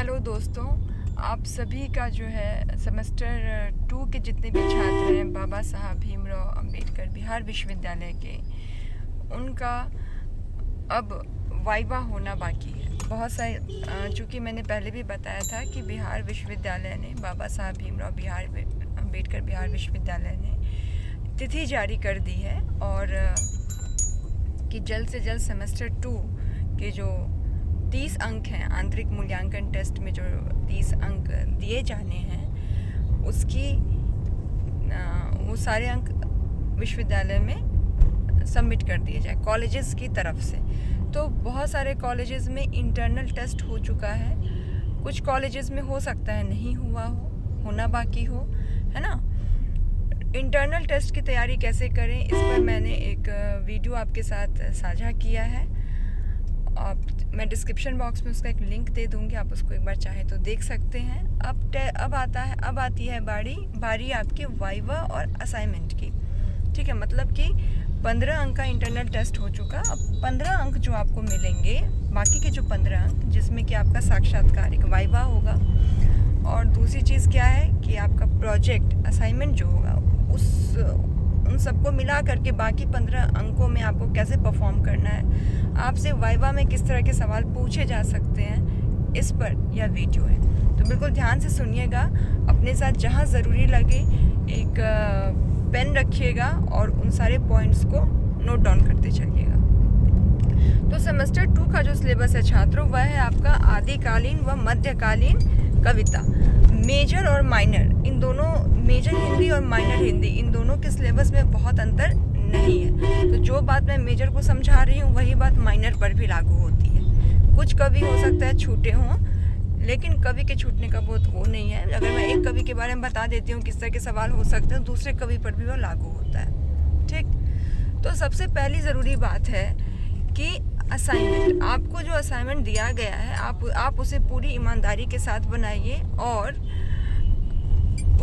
Hello दोस्तों, आप सभी का जो है सेमेस्टर 2 के जितने भी छात्र हैं बाबा साहब भीमराव अंबेडकर बिहार विश्वविद्यालय के, उनका अब वाइवा होना बाकी है। बहुत सारे चूँकि मैंने पहले भी बताया था कि बिहार विश्वविद्यालय ने बाबा साहब भीमराव अंबेडकर बिहार विश्वविद्यालय ने तिथि जारी कर दी है और कि जल्द से जल्द सेमेस्टर 2 के जो 30 अंक हैं आंतरिक मूल्यांकन टेस्ट में, जो 30 अंक दिए जाने हैं, उसकी वो सारे अंक विश्वविद्यालय में सबमिट कर दिए जाए कॉलेजेस की तरफ से। तो बहुत सारे कॉलेजेस में इंटरनल टेस्ट हो चुका है, कुछ कॉलेजेस में हो सकता है नहीं हुआ हो, होना बाकी हो, है ना। इंटरनल टेस्ट की तैयारी कैसे करें, इस पर मैंने एक वीडियो आपके साथ साझा किया है। मैं डिस्क्रिप्शन बॉक्स में उसका एक लिंक दे दूंगी, आप उसको एक बार चाहे तो देख सकते हैं। अब आती है बारी आपके वाइवा और असाइनमेंट की। ठीक है, मतलब कि 15 अंक का इंटरनल टेस्ट हो चुका। अब 15 अंक जो आपको मिलेंगे, बाकी के जो 15 अंक जिसमें कि आपका साक्षात्कार एक वाइवा होगा, और दूसरी चीज़ क्या है कि आपका प्रोजेक्ट असाइनमेंट जो होगा उन सबको मिला करके बाकी 15 अंकों में आपको कैसे परफॉर्म करना है, आपसे वाइवा में किस तरह के सवाल पूछे जा सकते हैं, इस पर यह वीडियो है। तो बिल्कुल ध्यान से सुनिएगा, अपने साथ जहाँ ज़रूरी लगे एक पेन रखिएगा और उन सारे पॉइंट्स को नोट डाउन करते चलिएगा। तो सेमेस्टर 2 का जो सिलेबस है छात्रों, वह है आपका आदिकालीन व मध्यकालीन कविता। मेजर और माइनर, इन दोनों, मेजर हिंदी और माइनर हिंदी, इन दोनों के सिलेबस में बहुत अंतर नहीं है। तो जो बात मैं मेजर को समझा रही हूँ वही बात माइनर पर भी लागू होती है। कुछ कवि हो सकता है छूटे हों, लेकिन कवि के छूटने का बहुत वो नहीं है। अगर मैं एक कवि के बारे में बता देती हूँ किस तरह के सवाल हो सकते हैं, दूसरे कवि पर भी वो लागू होता है। ठीक, तो सबसे पहली ज़रूरी बात है कि असाइनमेंट, आपको जो असाइनमेंट दिया गया है आप उसे पूरी ईमानदारी के साथ बनाइए और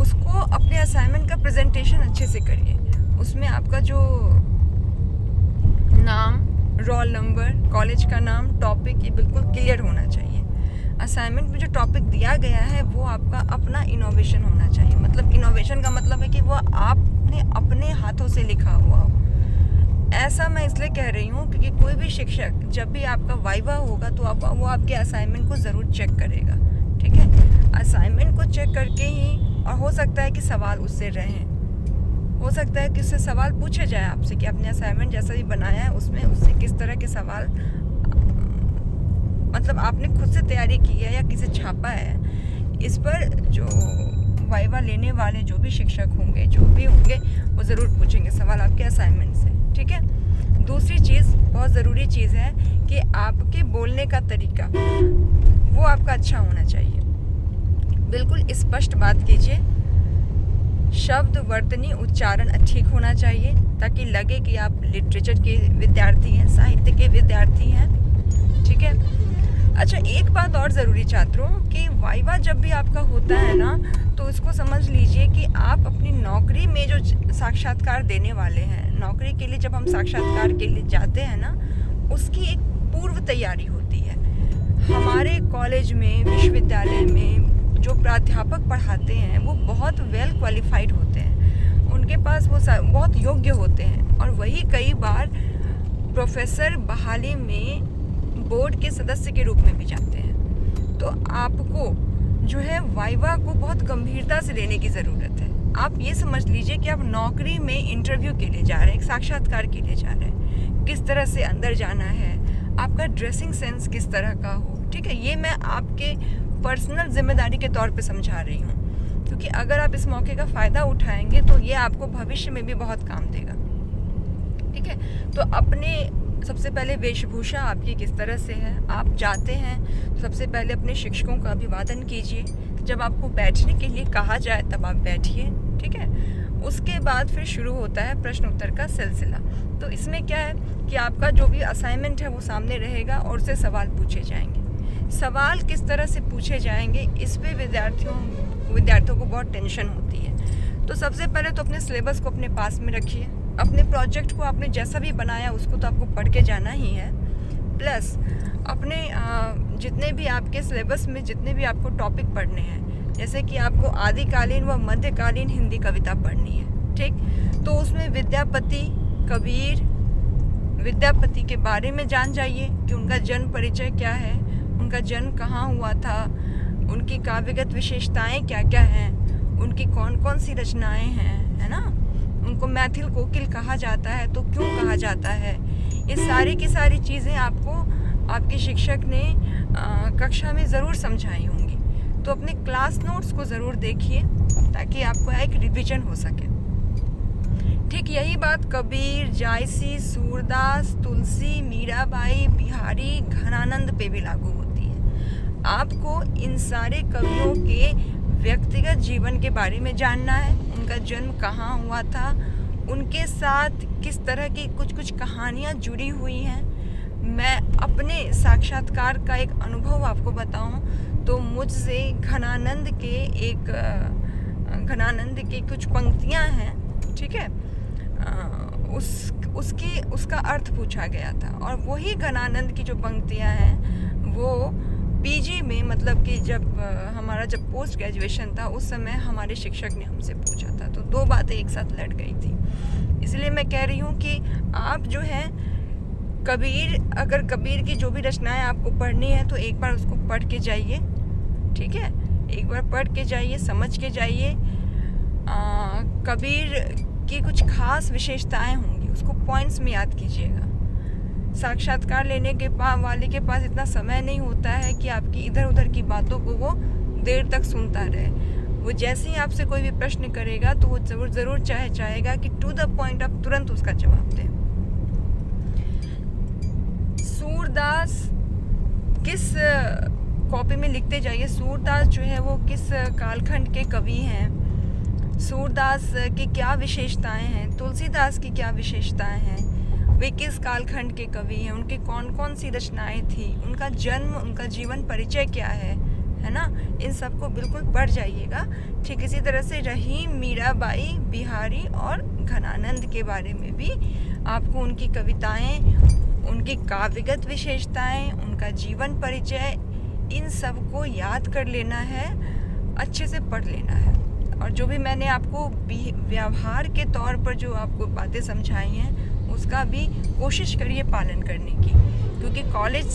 उसको अपने असाइनमेंट का प्रेजेंटेशन अच्छे से करिए। उसमें आपका जो नाम, रोल नंबर, कॉलेज का नाम, टॉपिक, ये बिल्कुल क्लियर होना चाहिए। असाइनमेंट में जो टॉपिक दिया गया है वो आपका अपना इनोवेशन होना चाहिए। मतलब इनोवेशन का मतलब है कि वो आपने अपने हाथों से लिखा हुआ हो। ऐसा मैं इसलिए कह रही हूँ क्योंकि कोई भी शिक्षक जब भी आपका वाइवा होगा तो वो आपके असाइनमेंट को ज़रूर चेक करेगा। ठीक है, असाइनमेंट को चेक करके ही, और हो सकता है कि सवाल उससे रहें, हो सकता है कि उससे सवाल पूछे जाए आपसे कि आपने असाइनमेंट जैसा भी बनाया है उसमें उससे किस तरह के सवाल, मतलब आपने खुद से तैयारी की है या किसे छापा है। इस पर जो वाइवा लेने वाले जो भी शिक्षक होंगे, जो भी होंगे, वो ज़रूर पूछेंगे सवाल आपके असाइनमेंट से। ठीक है, दूसरी चीज़, बहुत ज़रूरी चीज़ है कि आपके बोलने का तरीका वो आपका अच्छा होना चाहिए। बिल्कुल स्पष्ट बात कीजिए, शब्द, वर्तनी, उच्चारण ठीक होना चाहिए ताकि लगे कि आप लिटरेचर के विद्यार्थी हैं, साहित्य के विद्यार्थी हैं। ठीक है, अच्छा, एक बात और ज़रूरी छात्रों, कि वाइवा जब भी आपका होता है ना, तो इसको समझ लीजिए कि आप अपनी नौकरी में जो साक्षात्कार देने वाले हैं, नौकरी के लिए जब हम साक्षात्कार के लिए जाते हैं ना, उसकी एक पूर्व तैयारी होती है। हमारे कॉलेज में, विश्वविद्यालय में जो प्राध्यापक पढ़ाते हैं वो बहुत वेल क्वालिफाइड होते हैं, उनके पास वो बहुत योग्य होते हैं, और वही कई बार प्रोफेसर बहाली में बोर्ड के सदस्य के रूप में भी जाते हैं। तो आपको जो है वाइवा को बहुत गंभीरता से लेने की ज़रूरत है। आप ये समझ लीजिए कि आप नौकरी में इंटरव्यू के लिए जा रहे हैं, साक्षात्कार के लिए जा रहे हैं, किस तरह से अंदर जाना है, आपका ड्रेसिंग सेंस किस तरह का हो। ठीक है, ये मैं आपके पर्सनल जिम्मेदारी के तौर पे समझा रही हूँ, क्योंकि अगर आप इस मौके का फ़ायदा उठाएंगे तो ये आपको भविष्य में भी बहुत काम देगा। ठीक है, तो अपने सबसे पहले वेशभूषा आपकी किस तरह से है, आप जाते हैं तो सबसे पहले अपने शिक्षकों का अभिवादन कीजिए। जब आपको बैठने के लिए कहा जाए तब आप बैठिए। ठीक है, उसके बाद फिर शुरू होता है प्रश्न उत्तर का सिलसिला। तो इसमें क्या है कि आपका जो भी असाइनमेंट है वो सामने रहेगा और उससे सवाल पूछे जाएंगे। सवाल किस तरह से पूछे जाएंगे, इस पे विद्यार्थियों को बहुत टेंशन होती है। तो सबसे पहले तो अपने सिलेबस को अपने पास में रखिए, अपने प्रोजेक्ट को आपने जैसा भी बनाया उसको तो आपको पढ़ के जाना ही है, प्लस अपने जितने भी आपके सिलेबस में जितने भी आपको टॉपिक पढ़ने हैं, जैसे कि आपको आदिकालीन व मध्यकालीन हिंदी कविता पढ़नी है, ठीक, तो उसमें विद्यापति, कबीर, विद्यापति के बारे में जान जाइए कि उनका जन्म परिचय क्या है, उनका जन्म कहाँ हुआ था, उनकी काव्यगत विशेषताएं क्या क्या हैं, उनकी कौन कौन सी रचनाएं हैं, है ना, उनको मैथिल कोकिल कहा जाता है तो क्यों कहा जाता है। ये सारी की सारी चीज़ें आपको आपके शिक्षक ने कक्षा में ज़रूर समझाई होंगी। तो अपने क्लास नोट्स को ज़रूर देखिए ताकि आपको एक रिवीजन हो सके। ठीक यही बात कबीर, जायसी, सूरदास, तुलसी, मीराबाई, बिहारी, घनानंद पे भी लागू होती है। आपको इन सारे कवियों के व्यक्तिगत जीवन के बारे में जानना है, उनका जन्म कहाँ हुआ था, उनके साथ किस तरह की कुछ कुछ कहानियाँ जुड़ी हुई हैं। मैं अपने साक्षात्कार का एक अनुभव आपको बताऊं तो मुझसे घनानंद के कुछ पंक्तियां हैं, ठीक है, उसका अर्थ पूछा गया था और वही घनानंद की जो पंक्तियां हैं वो पीजी में, मतलब कि जब पोस्ट ग्रेजुएशन था उस समय हमारे शिक्षक ने हमसे पूछा था, तो दो बातें एक साथ लड़ गई थी। इसलिए मैं कह रही हूँ कि आप जो है अगर कबीर की जो भी रचनाएं आपको पढ़नी है तो एक बार उसको पढ़ के जाइए, ठीक है, एक बार पढ़ के जाइए, समझ के जाइए। कबीर की कुछ खास विशेषताएं होंगी, उसको पॉइंट्स में याद कीजिएगा। साक्षात्कार लेने के वाले के पास इतना समय नहीं होता है कि आपकी इधर उधर की बातों को वो देर तक सुनता रहे। वो जैसे ही आपसे कोई भी प्रश्न करेगा तो वो ज़रूर चाहेगा कि टू द पॉइंट आप तुरंत उसका जवाब दें। सूरदास किस कॉपी में लिखते जाइए, सूरदास जो है वो किस कालखंड के कवि हैं, सूरदास की क्या विशेषताएं हैं, तुलसीदास की क्या विशेषताएं हैं, वे किस कालखंड के कवि हैं, उनकी कौन कौन सी रचनाएं थी, उनका जन्म, उनका जीवन परिचय क्या है ना, इन सबको बिल्कुल पढ़ जाइएगा। ठीक इसी तरह से रहीम, मीराबाई, बिहारी और घनानंद के बारे में भी आपको उनकी कविताएं, उनकी काव्यगत विशेषताएं, उनका जीवन परिचय, इन सब को याद कर लेना है, अच्छे से पढ़ लेना है। और जो भी मैंने आपको व्यवहार के तौर पर जो आपको बातें समझाई हैं उसका भी कोशिश करिए पालन करने की, क्योंकि कॉलेज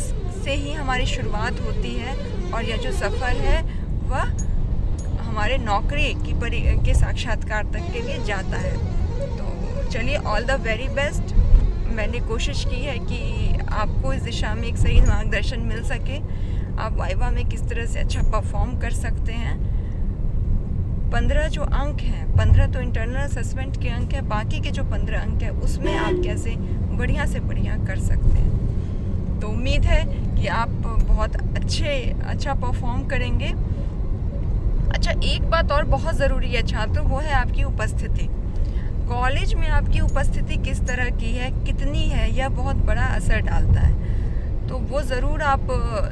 से ही हमारी शुरुआत होती है और यह जो सफ़र है वह हमारे नौकरी के साक्षात्कार तक के लिए जाता है। तो चलिए, ऑल द वेरी बेस्ट। मैंने कोशिश की है कि आपको इस दिशा में एक सही मार्गदर्शन मिल सके, आप वाइवा में किस तरह से अच्छा परफॉर्म कर सकते हैं। 15 जो अंक हैं, 15 तो इंटरनल असेसमेंट के अंक हैं, बाकी के जो 15 अंक हैं उसमें आप कैसे बढ़िया से बढ़िया कर सकते हैं। तो उम्मीद है कि आप बहुत अच्छा परफॉर्म करेंगे। अच्छा, एक बात और बहुत ज़रूरी है छात्र, वो है आपकी उपस्थिति। कॉलेज में आपकी उपस्थिति किस तरह की है, कितनी है, यह बहुत बड़ा असर डालता है। तो वो ज़रूर आप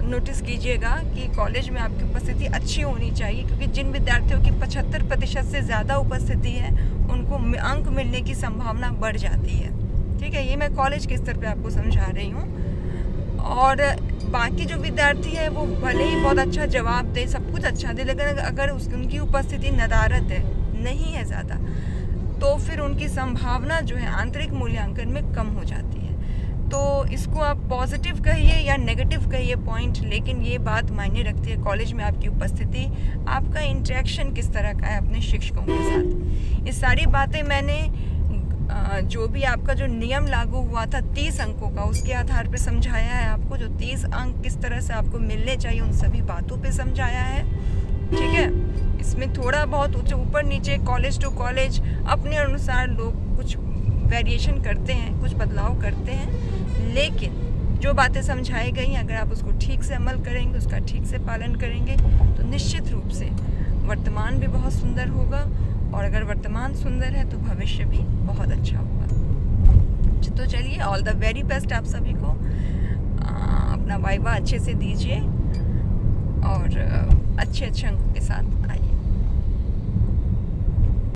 नोटिस कीजिएगा कि कॉलेज में आपकी उपस्थिति अच्छी होनी चाहिए, क्योंकि जिन विद्यार्थियों की 75% से ज़्यादा उपस्थिति है उनको अंक मिलने की संभावना बढ़ जाती है। ठीक है, ये मैं कॉलेज के स्तर पे आपको समझा रही हूँ। और बाकी जो विद्यार्थी है वो भले ही बहुत अच्छा जवाब दे, सब कुछ अच्छा दे, लेकिन अगर उनकी उपस्थिति नदारत है, नहीं है ज़्यादा, तो फिर उनकी संभावना जो है आंतरिक मूल्यांकन में कम हो जाती है। तो इसको आप पॉजिटिव कहिए या नेगेटिव कहिए पॉइंट, लेकिन ये बात मायने रखती है कॉलेज में आपकी उपस्थिति, आपका इंटरेक्शन किस तरह का है अपने शिक्षकों के साथ। ये सारी बातें मैंने जो भी आपका जो नियम लागू हुआ था 30 अंकों का, उसके आधार पे समझाया है आपको। जो 30 अंक किस तरह से आपको मिलने चाहिए उन सभी बातों पे समझाया है। ठीक है, इसमें थोड़ा बहुत ऊपर नीचे कॉलेज टू कॉलेज अपने अनुसार लोग कुछ वेरिएशन करते हैं, कुछ बदलाव करते हैं, लेकिन जो बातें समझाई गई अगर आप उसको ठीक से अमल करेंगे, उसका ठीक से पालन करेंगे तो निश्चित रूप से वर्तमान भी बहुत सुंदर होगा, और अगर वर्तमान सुंदर है तो भविष्य भी बहुत अच्छा होगा। तो चलिए, ऑल द वेरी बेस्ट आप सभी को। अपना वाइवा अच्छे से दीजिए और अच्छे अंकों के साथ आइए।